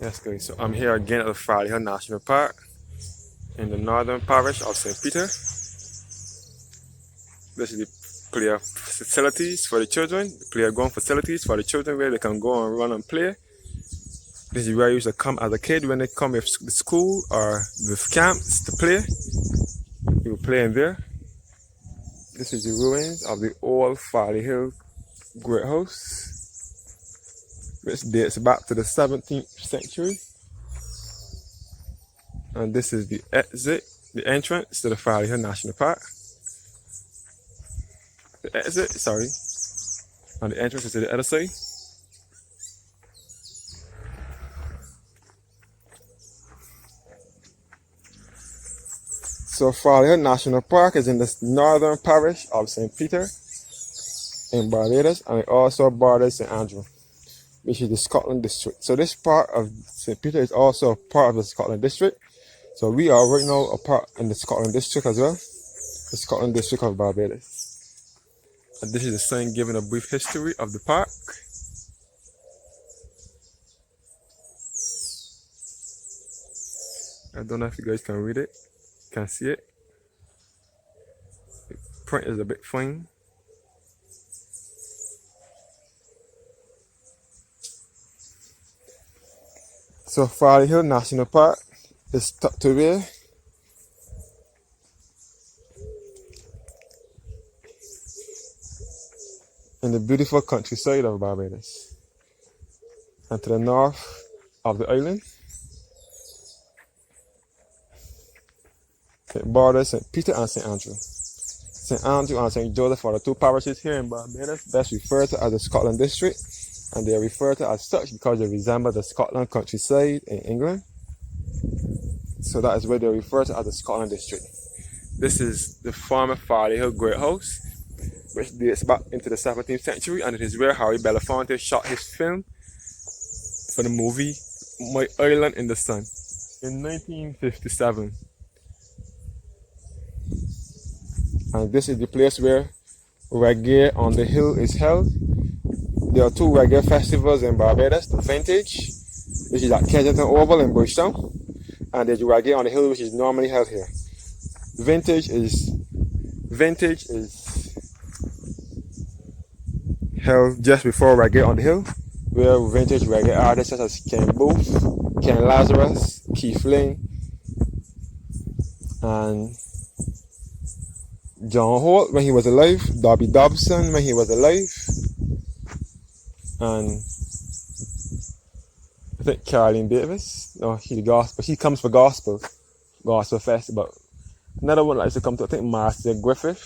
Yes, guys. So I'm here again at the Farley National Park in the northern parish of St. Peter. This is the player facilities for the children, the playground facilities for the children where they can go and run and play. This is where you used to come as a kid when they come with the school or with camps to play. You will play in there. This is the ruins of the old Farley Hill Great House, which dates back to the 17th century. And this is the exit, the entrance to the Farley Hill National Park. The exit, sorry, and the entrance is to the other side. So Farley Hill National Park is in the northern parish of St. Peter in Barbados, and it also borders St. Andrew, which is the Scotland district. So this part of St. Peter is also part of the Scotland district. So we are right now a part in the Scotland district as well, the Scotland district of Barbados. And this is the sign giving a brief history of the park. I don't know if you guys can read it, can see it. The print is a bit fine. So Farley Hill National Park is tucked away in the beautiful countryside of Barbados and to the north of the island. It borders St. Peter and St. Andrew. St. Andrew and St. Joseph are the two parishes here in Barbados that's referred to as the Scotland district, and they are referred to as such because they resemble the Scotland countryside in England. So that is where they are referred to as the Scotland district. This is the former Farley Hill Great House, which dates back into the 17th century, and it is where Harry Belafonte shot his film for the movie My Island in the Sun in 1957. And this is the place where reggae on the hill is held. There are two reggae festivals in Barbados, the Vintage, which is at Kensington Oval in Bushtown, and there's reggae on the hill, which is normally held here. Vintage is held just before reggae on the hill, where vintage reggae artists such as Ken Booth, Ken Lazarus, Keith Lane, and John Holt when he was alive, Darby Dobson when he was alive, and I think Caroline Davis. No, she comes for gospel fest. But another one likes to come to, I think Marcia Griffith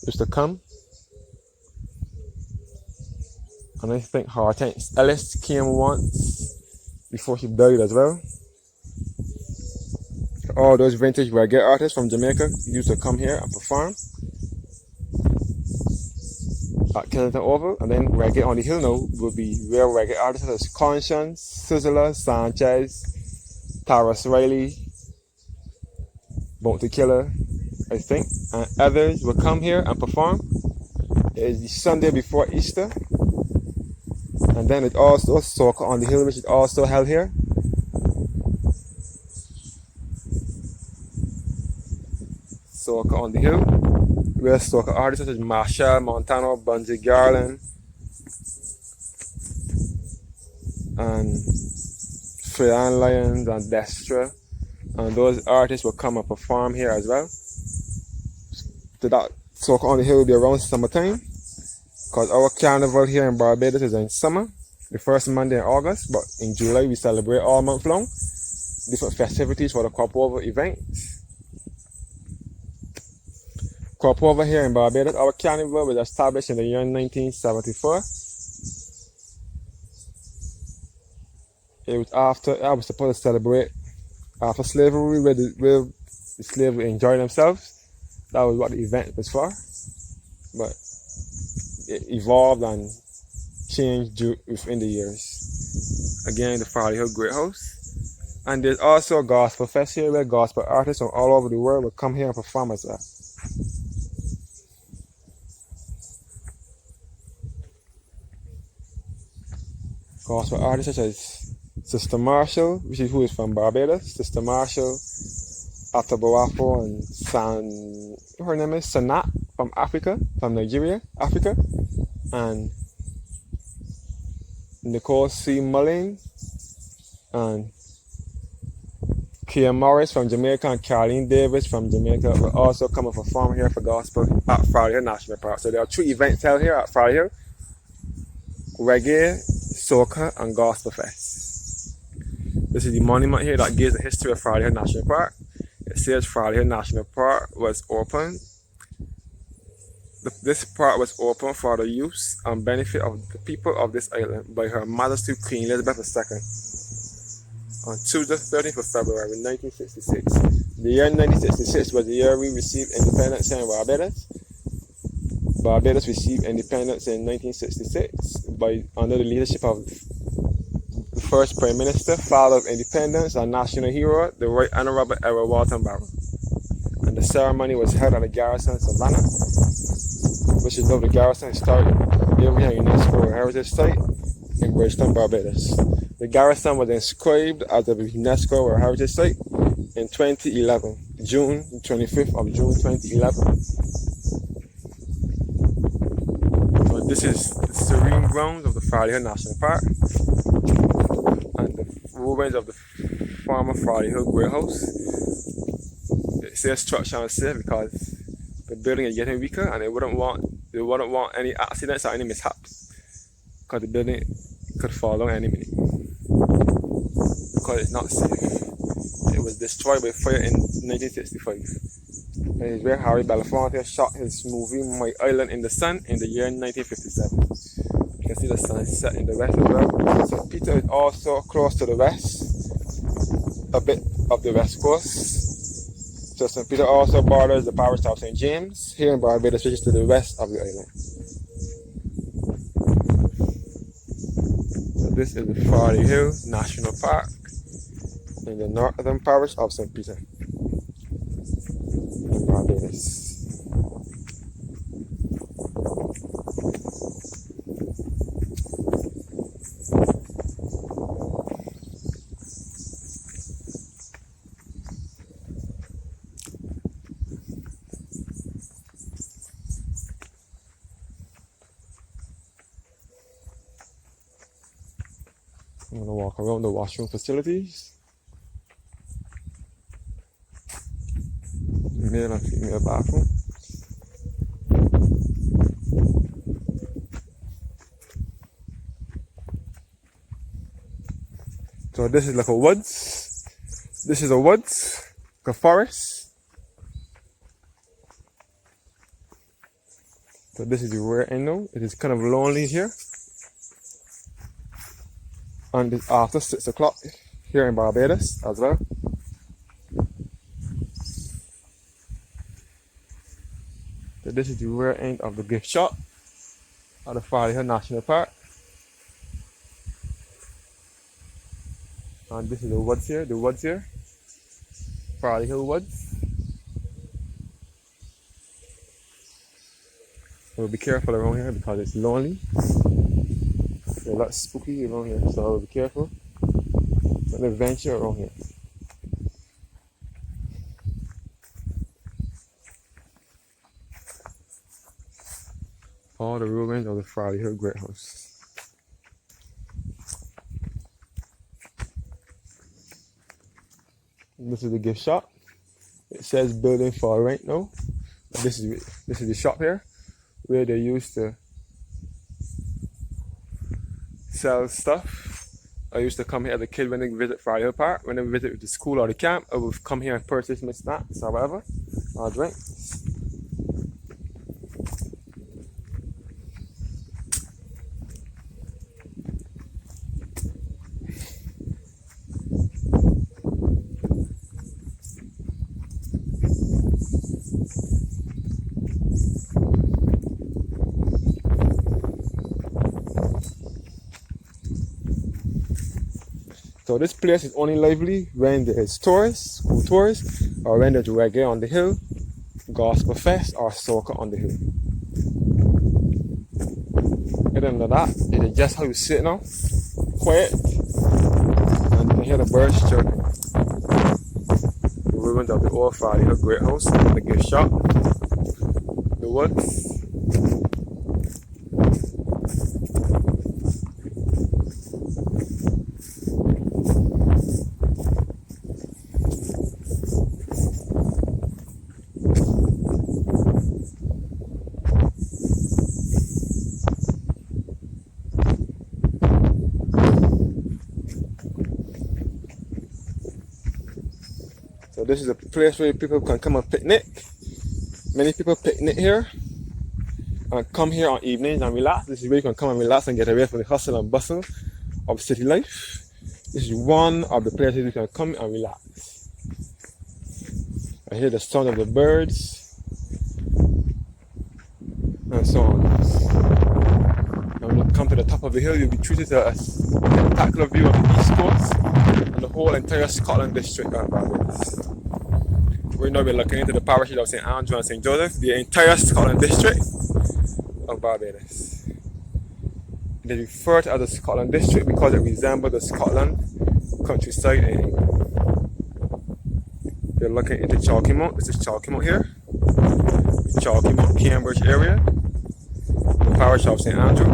used to come, and I think Hortense Ellis came once before she died as well. All those vintage reggae artists from Jamaica used to come here and perform at Kensington Oval, and then reggae on the hill now will be where reggae artists such as Conscience, Sizzler, Sanchez, Taras Riley, Bounty Killer, I think, and others will come here and perform. It is the Sunday before Easter, and then it also Soca on the Hill, which is also held here. Soca on the Hill, where soca artists such as Marshall, Montano, Bunji Garland, and Freyan Lyons and Destra, and those artists will come and perform here as well. So that soca on the Hill will be around summertime, because our carnival here in Barbados is in summer, the first Monday in August, but in July we celebrate all month long, different festivities for the crop over events. Crop over here in Barbados, our carnival was established in the year 1974. It was after, I was supposed to celebrate after slavery, where the slaves enjoyed themselves. That was what the event was for. But it evolved and changed within the years. Again, the Farley Hill Great House. And there's also a gospel fest here where gospel artists from all over the world will come here and perform as well. Gospel artists such as Sister Marshall, which is who is from Barbados. Sister Marshall, Ataboafo, and her name is Sanat from Africa, from Nigeria, Africa, and Nicole C. Mullin, and Kia Morris from Jamaica, and Caroline Davis from Jamaica will also come and perform here for gospel at Farley Hill National Park. So there are 3 events held here at Farley Hill: reggae, soca, and gospel fest. This is the monument here that gives the history of Farley Hill National Park. It says Farley Hill National Park was open. This park was open for the use and benefit of the people of this island by Her Majesty Queen Elizabeth II on Tuesday, 13th of February 1966. The year 1966 was the year we received independence here in Barbados. Barbados received independence in 1966 under the leadership of the first Prime Minister, father of independence, and national hero, the Right Honorable Edward Walton Barrow. And the ceremony was held at the Garrison Savannah, which is now the Garrison Historic Area UNESCO Heritage Site in Bridgeton, Barbados. The Garrison was inscribed as a UNESCO World Heritage Site in 2011, June 25th of June 2011. So this is the serene grounds of the Farley Hill National Park and the ruins of the former Farley Hill Great House. It says structure unsafe because the building is getting weaker, and they wouldn't want any accidents or any mishaps, because the building could fall down any minute, because it's not safe. It was destroyed by fire in 1965. And it's where Harry Belafonte shot his movie My Island in the Sun in the year 1957. You can see the sun set in the west as well. St. Peter is also close to the west, a bit of the west coast. So St. Peter also borders the parish of St. James here in Barbados, which is to the west of the island. So this is the Farley Hill National Park in the northern parish of St. Peter in Barbados. I'm going to walk around the washroom facilities. Male and female bathroom. So this is like a woods. This is a woods, like a forest. So this is the rear end now. It is kind of lonely here. And it's after 6 o'clock here in Barbados as well. So this is the rear end of the gift shop at the Farley Hill National Park. And this is the woods here, Farley Hill Woods. So be careful around here because it's lonely. It's a lot spooky around here, so be careful. Don't adventure around here. All the ruins of the Farley Hill Great House. This is the gift shop. It says building for rent now. This is the shop here where they used to sell stuff. I used to come here as a kid when they visit Farley Hill Park. When they visit the school or the camp, I would come here and purchase my snacks or whatever, or drinks. So this place is only lively when there is tourists, school tourists, or when there's reggae on the hill, gospel fest, or soca on the hill. Other than that, it is just how you sit now, quiet, hear the birds chirping. The ruins of the old Farley Hill Great House, the gift shop, the woods. So this is a place where people can come and picnic. Many people picnic here and come here on evenings and relax. This is where you can come and relax and get away from the hustle and bustle of city life. This is one of the places you can come and relax. I hear the sound of the birds and so on. And when you come to the top of the hill, you'll be treated to a spectacular view of the East Coast and the whole entire Scotland district of Barbados. We're now looking into the parishes of St. Andrew and St. Joseph, the entire Scotland district of Barbados. It is referred to as the Scotland district because it resembles the Scotland countryside in England. We're looking into Chalkymount. This is Chalkymount here. The Chalkymount, Cambridge area. The parish of St. Andrew.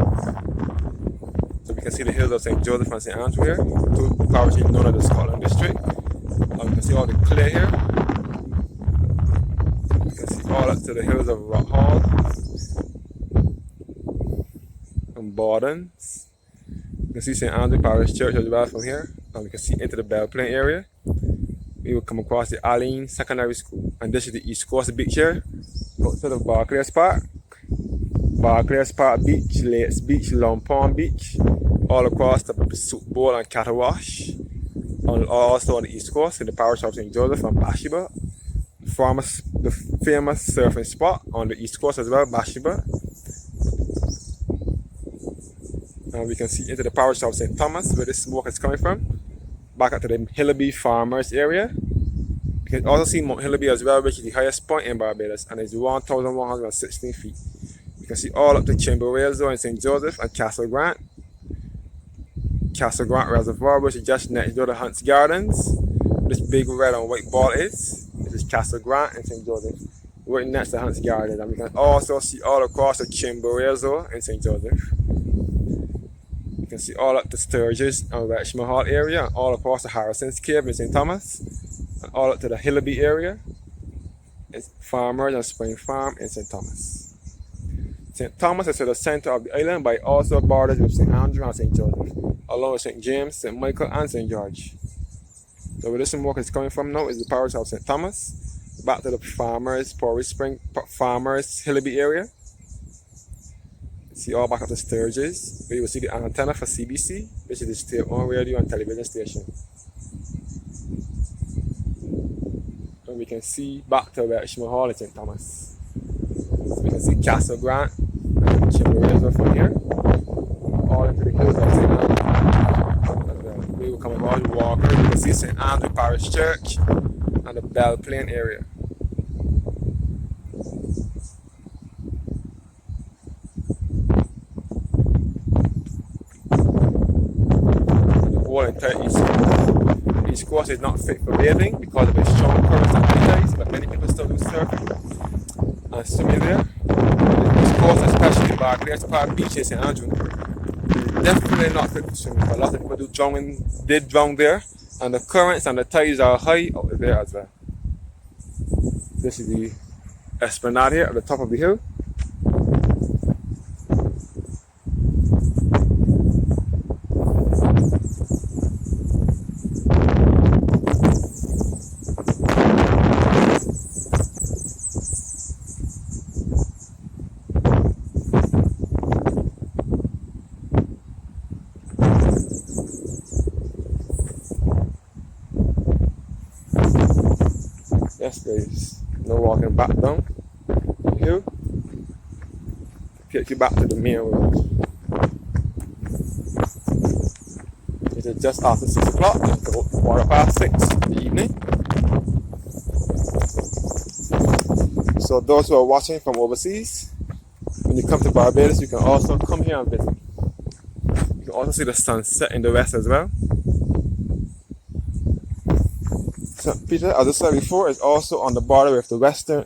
So we can see the hills of St. Joseph and St. Andrew here. Two parishes known as the Scotland district. And we can see all the clay here. You can see all up to the hills of Rock Hall and Bordens. You can see St. Andrew Parish Church as well from here. And we can see into the Bell Plain area. We will come across the Allen Secondary School. And this is the East Coast beach here. Outside of Barclays Park. Barclays Park Beach, Lakes Beach, Long Pond Beach. All across the Soup Bowl and Catawash. And also on the East Coast in the parish of St. Joseph and Bathsheba. The famous surfing spot on the East Coast as well, Bathsheba. And we can see into the parish of St. Thomas where this smoke is coming from. Back up to the Hillaby Farmers area. You can also see Mount Hillaby as well, which is the highest point in Barbados and is 1,116 feet. You can see all up to Chimborazo in St. Joseph and Castle Grant. Castle Grant Reservoir, which is just next door to Hunt's Gardens. This big red and white ball is. This is Castle Grant in St. Joseph, right next to Hunt's Gardens. And we can also see all across the Chimborazo in St. Joseph. You can see all up to Sturgis and Richmond Hall area, and all across the Harrison's Cave in St. Thomas, and all up to the Hillaby area. It's Farmers and Spring Farm in St. Thomas. St. Thomas is at the center of the island, but it also borders with St. Andrew and St. Joseph, along with St. James, St. Michael, and St. George. So where this smoke is coming from now is the parish of St. Thomas, back to the Farmers, Farmers, Hillaby area. See all back up to Sturgis, where you will see the antenna for CBC, which is the state-owned radio and television station. And we can see back to Richmond Hall in St. Thomas. So we can see Castle Grant and Chimborazo from here, all into the hills of St. Andrew. We will come across Walker, you can see St. Andrew Parish Church and the Bell Plain area. Entire East Coast is not fit for bathing because of its strong currents and tides, but many people still do surfing and swimming there. The East Coast, especially Barclays Park Beach in St. Andrew, is definitely not fit for swimming. A lot of people did drown there, and the currents and the tides are high out there as well. This is the esplanade here at the top of the hill. Yes guys, no walking back down the hill. Take you back to the main road. It is just after 6 o'clock, it's about 6:15 in the evening. So those who are watching from overseas, when you come to Barbados, you can also come here and visit. You can also see the sunset in the west as well. St. Peter, as I said before, is also on the border with the western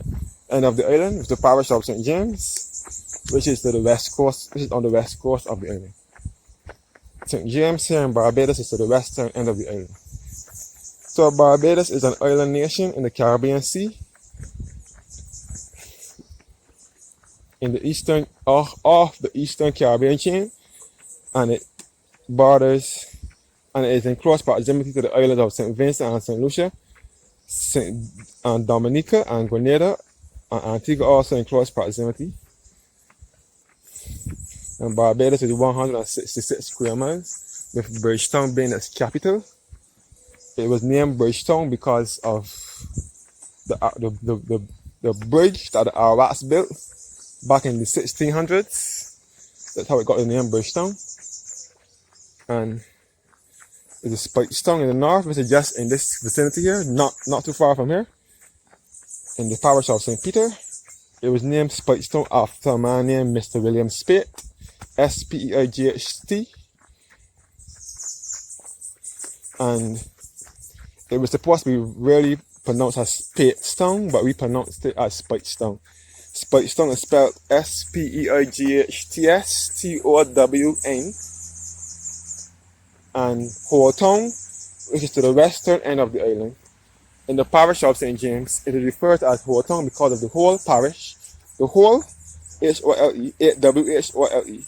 end of the island, with the parish of St. James, which is to the west coast, which is on the west coast of the island. St. James here in Barbados is to the western end of the island. So Barbados is an island nation in the Caribbean Sea, in the eastern off the eastern Caribbean chain, and it borders and it is in close proximity to the islands of St. Vincent and St. Lucia, St. Dominica and Grenada, and Antigua also in close proximity. And Barbados is 166 square miles, with Bridgetown being its capital. It was named Bridgetown because of the bridge that the Arawaks built back in the 1600s. That's how it got the name Bridgetown. And there's a spiked stone in the north, which is just in this vicinity here, not too far from here, in the parish of St. Peter. It was named Spiked Stone after a man named Mr. William Speight, Speight, and it was supposed to be really pronounced as Speight Stone, but we pronounced it as Spiked Stone. Spiked Stone is spelled Speightston, and Hoatown, which is to the western end of the island. In the parish of St. James, it is referred to as Hoatown because of the whole parish, the whole, H-O-L-E, W-H-O-L-E.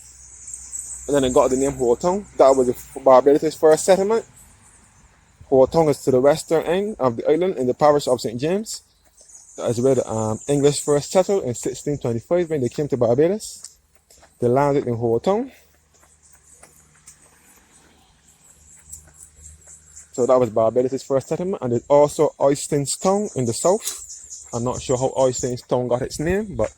And then it got the name Hoatown. That was Barbados' first settlement. Hoatown is to the western end of the island in the parish of St. James. That is where the English first settled in 1625 when they came to Barbados. They landed in Hoatown. So that was Barbados' first settlement, and there's also Oystonstone in the south. I'm not sure how Oystonstone got its name, but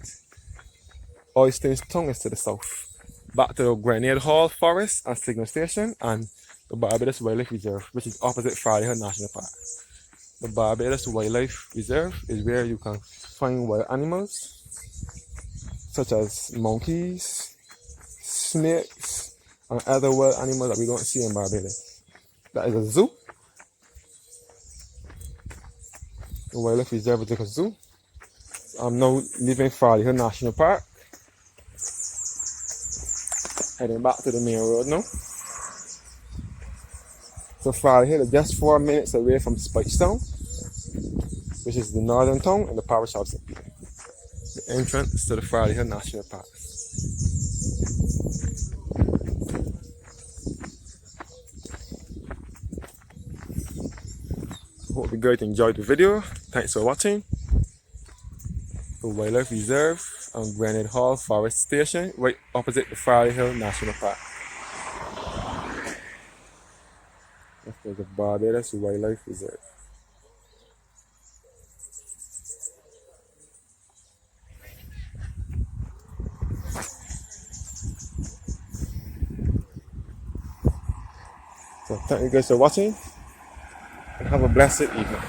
Oystonstone is to the south. Back to the Grenade Hall Forest and Signal Station, and the Barbados Wildlife Reserve, which is opposite Farley National Park. The Barbados Wildlife Reserve is where you can find wild animals, such as monkeys, snakes, and other wild animals that we don't see in Barbados. That is a zoo. The Wildlife Reserve is like a zoo. I'm now leaving Farley National Park, heading back to the main road now. So Farley Hill is just 4 minutes away from Spiked Town, which is the northern town in the parish of St. Peter. The entrance to the Farley Hill National Park. Hope you guys enjoyed the video. Thanks for watching. The Wildlife Reserve and Grenade Hall Forest Station, right opposite the Farley Hill National Park. That's the Barbados Wildlife Reserve. So thank you guys for watching, and have a blessed evening.